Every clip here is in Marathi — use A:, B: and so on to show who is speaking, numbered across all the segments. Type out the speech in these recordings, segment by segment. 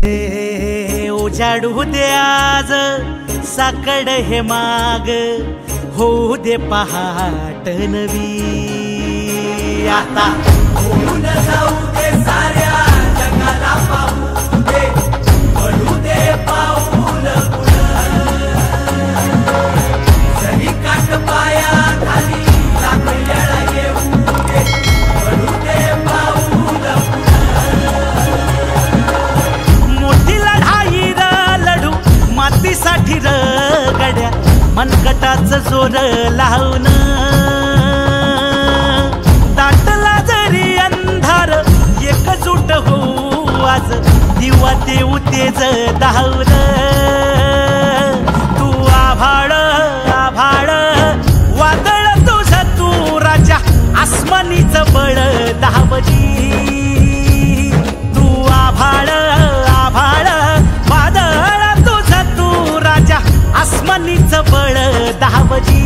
A: उजाडू दे आज साकड हे माग, होऊ दे पहाट नवी। आता होऊन जाऊ दे साऱ्या जगाला पाहू दे, पडू दे पाऊल जरी काट पाया खाली लागलेला येऊ दे, पडू दे पाऊल मोठी लढाई र लढू मातीसाठी र गड्या, मनगटाचं जोर लावून दाटला जरी अंधार एकजूट होऊ आज, दिवा देऊ तेज धावून। तू आभाळ आभाळ वादळ तुझं तू राजा, आसमानीच बळ दावजी। तू आभाळ आभाळ वादळ तुझं तू राजा, आसमानीच बळ दावजी।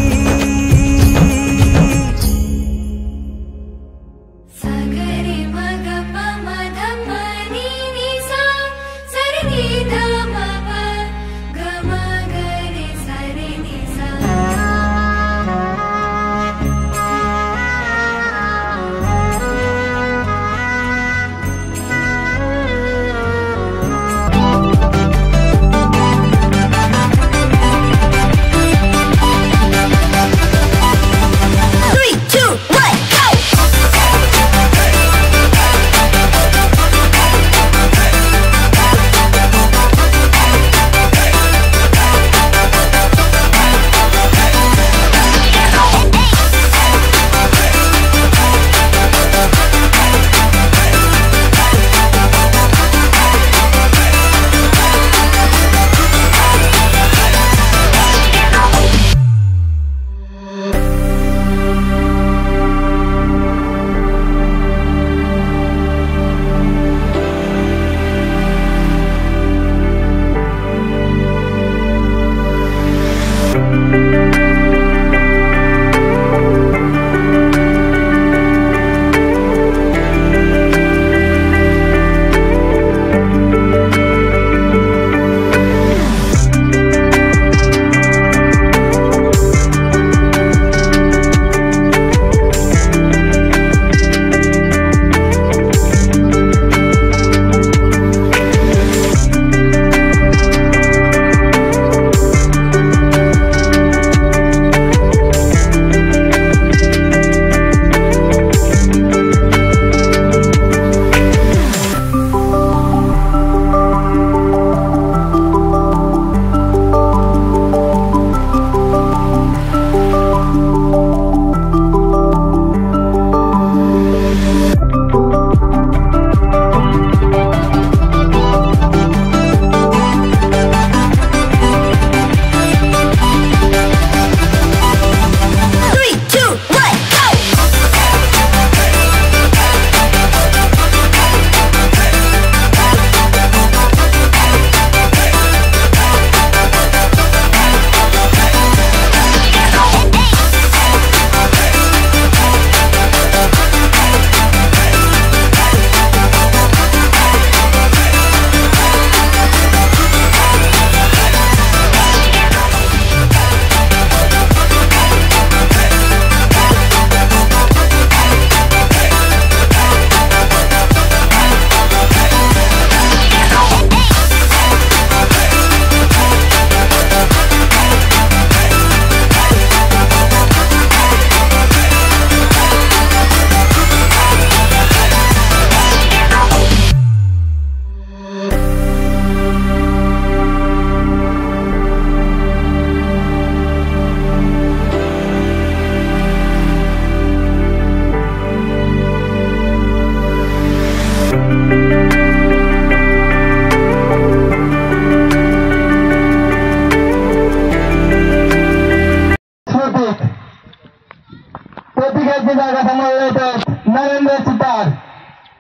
B: नरेंद्र सुतार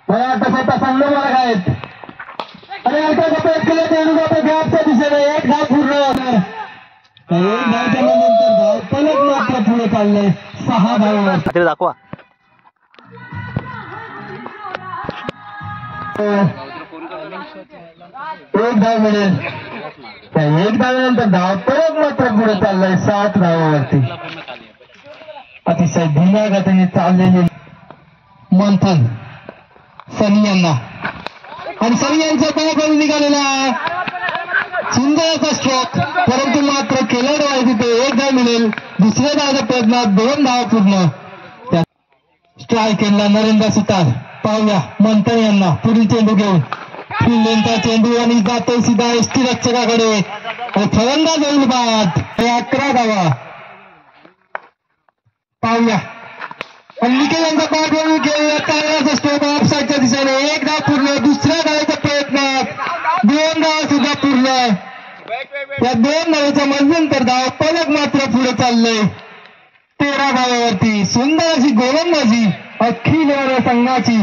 B: मला वाटतं स्वतः संघ मार्ग आहेत आणि आता कपेत केले तेणुका गॅपच्या दिशेने एक धाव पूर्ण होणार. धावच्यानंतर धाव पलक मात्र पुढे चालले 6 धावा
A: दाखवा.
B: एक धाव मिळेल. त्या एक धावेनंतर धाव परत मात्र पुढे चाललाय 7 धावावरती. अतिशय धीम्या गतीने चाललेले मंथन सनी यांना आणि सनी यांचा बॉल करून निघालेला सुंदर असा स्ट्रोक, परंतु मात्र केलं आहे तिथे एक धाव मिळेल. दुसऱ्या धावच्या प्रयत्नात 2 धाव पूर्ण. स्ट्राईक केला नरेंद्र सुतार. पाहूया मंथन यांना पुढील चेंडू घेऊन फिल्डचा चेंडू आणि जातो सीधा एसटी रक्षकाकडे. फलंदाज होईल बाद. 11 धावा. पाहूया निखिल यांचा बॉल करून घेऊया चांगला स्ट्रोक ऑफ साईडच्या दिशेने. एक धाव पूर्ण. दुसऱ्या धावेच्या प्रयत्नात 2 धाव सुद्धा पूर्ण. या 2 धावेच्या मध्यंतर धाव पलक मात्र पुढे चाललंय 13 धावावरती. सुंदर अशी गोलंदाजी अखिल या संघाची.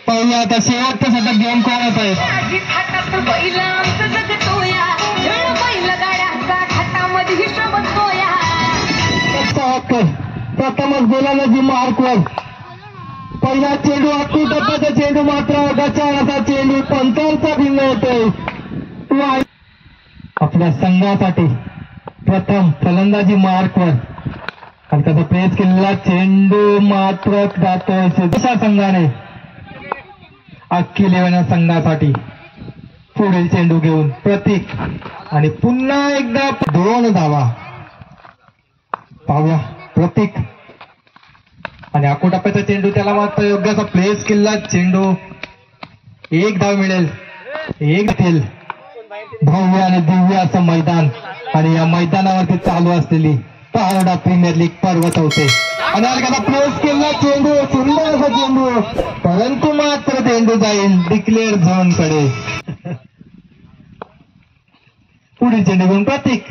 B: पाहूया आता शेवटचा षटक घेऊन कोण होत आहे. प्रथमच गोलंदाजी मार्कवर. पहिला चेंडू अख्खी टप्प्याचा चेंडू मात्र गचाळाचा चेंडू पंचांचा भिन्न होतोय. आपल्या संघासाठी प्रथम फलंदाजी मार्कवर आणि त्याचा प्रेस केलेला चेंडू मात्र जातोय दुसऱ्या संघाने. अख्खी लेवण्या संघासाठी पुढील चेंडू घेऊन प्रतीक आणि पुन्हा एकदा 2 धावा. पाहूया प्रतीक आणि अकोटाप्याचा चेंडू त्याला मात्र योग्य असा प्लेस केला चेंडू. 1 धाव मिळेल. एक येईल. भव्य आणि दिव्य असं मैदान आणि या मैदानावरती चालू असलेली पहाडा प्रीमियर लीग पर्वत होते आणि अलकाचा प्लेस केला चेंडू. सुंदर असा चेंडू, परंतु मात्र चेंडू जाईल डिक्लेअर झोन कडे. पुढील चेंडू घेऊन प्रतीक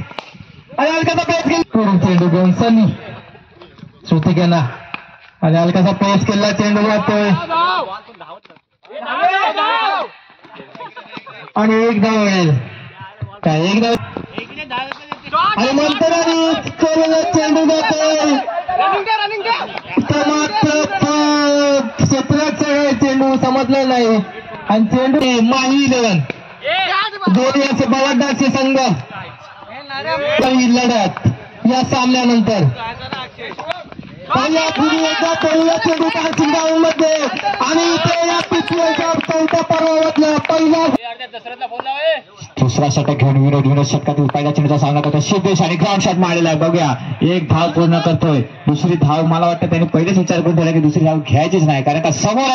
B: आणि अलकाचा प्लेस केला. पुढील चेंडू घेऊन सनी श्रुतिकेना आणि अलकाचा प्लेस केला चेंडू जातोय आणि 1 धाव मिळेल. त्या 1 धाव आणि नंतर चेंडू जातोय मात्र क्षेत्राचा चेंडू समजला नाही आणि चेंडू माही 11 दोन्ही असे बलाढ्य संघ लढत या सामन्यानंतर. चेंडू मध्ये आणि इथे या पीसीएलच्या 4थ्या पर्वातल्या पहिला दुसरा षटक घेऊन विनोद षटकातील पहिल्या चेंडूचा सामना करतो सिद्धेश आणि ग्राउंड शॉट मारलेला आहे. बघूया 1 धाव पूर्ण करतोय. दुसरी धाव मला वाटतं त्याने पहिलेच विचार करून दिला की दुसरी धाव घ्यायचीच नाही कारण का समोर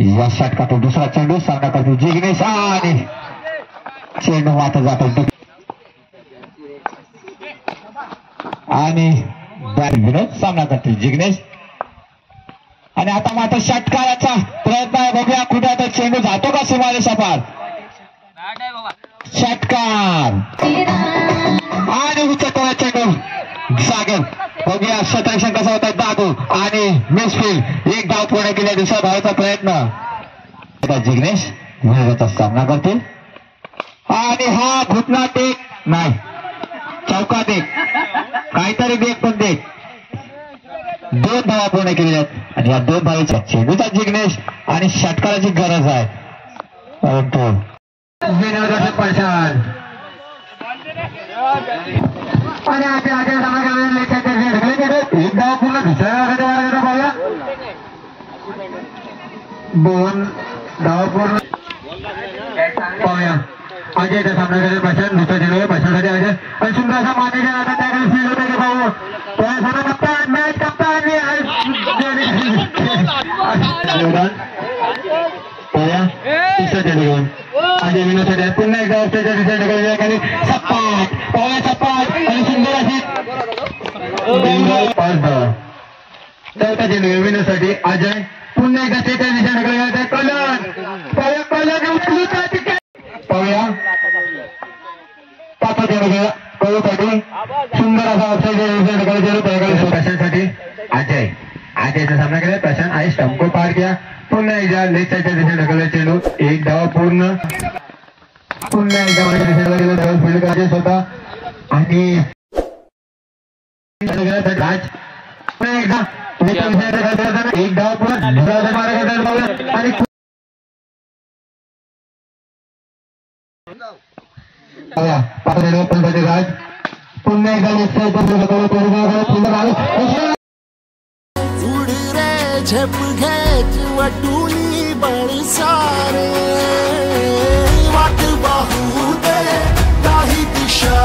B: या षटकातून दुसरा चेंडू सामना करतो जिग्नेश आणि चेंडू मात्र जातो आणि विनोद सामना करतील जिग्नेश. आणि आता मात्र षटकाराचा प्रयत्न आहे. बघूया कुठे आता चेंडू जातो का सीमारेषा पार. षटकार आणि उचलतो चेंडू सागर. बघूया क्षेत्ररक्षण कसं होतं दादू आणि मिसफिल्ड. 1 धाव पूर्ण केल्या. दुसऱ्या धावाचा प्रयत्न जिग्नेश विनोदाचा सामना करतील आणि हा घुटना टेक नाही चौकात एक काहीतरी देख पण देख. 2 धावा पूर्ण केलेल्या आहेत आणि या 2 धावेच्या चेंडूचा जिग्नेश आणि षटकाराची गरज आहे. परंतु विनोदाचे पडसाद आणि आता 1 धाव पूर्ण. दुसऱ्या 2 धाव पूर्ण. पाहूया अजयचा सामना करेल प्रशांत. दुसरा चेंडू प्रशांतसाठी अजय आणि सुंदर असा मानेच्या आता त्याकडे फील्ड होते की भाऊ कप्तान मॅच कप्तान तिसरा चेंडू घेऊन अजय विनोदसाठी पुन्हा एकदा ऑस्ट्रेलिया दुसऱ्या ठिकाणी सपाट पावल्या सपाट आणि सुंदर अशी 5 धावा. चौथा चेंडू विनोदसाठी अजय पुन्हा एकदा त्याच्या दिशेने कलन उचलू पाहूया. 5 चेंडू कळूसाठी सुंदर असा प्रशांतसाठी अजयचा सामना केला. प्रशांत आहे स्टंप को पार किया. पुन्हा एकदा लेग साईडच्या दिशेने ढकलला चेंडू. 1 धाव पूर्ण. पुन्हा एकदा फील्ड करायचे स्वतः आणि राज पुन्हा एकदा 1 धाव पूर्ण आणि राज पुन्हा
C: उडरे झेप घेत वटुली बळसारे वाट बाहू दे काही दिशा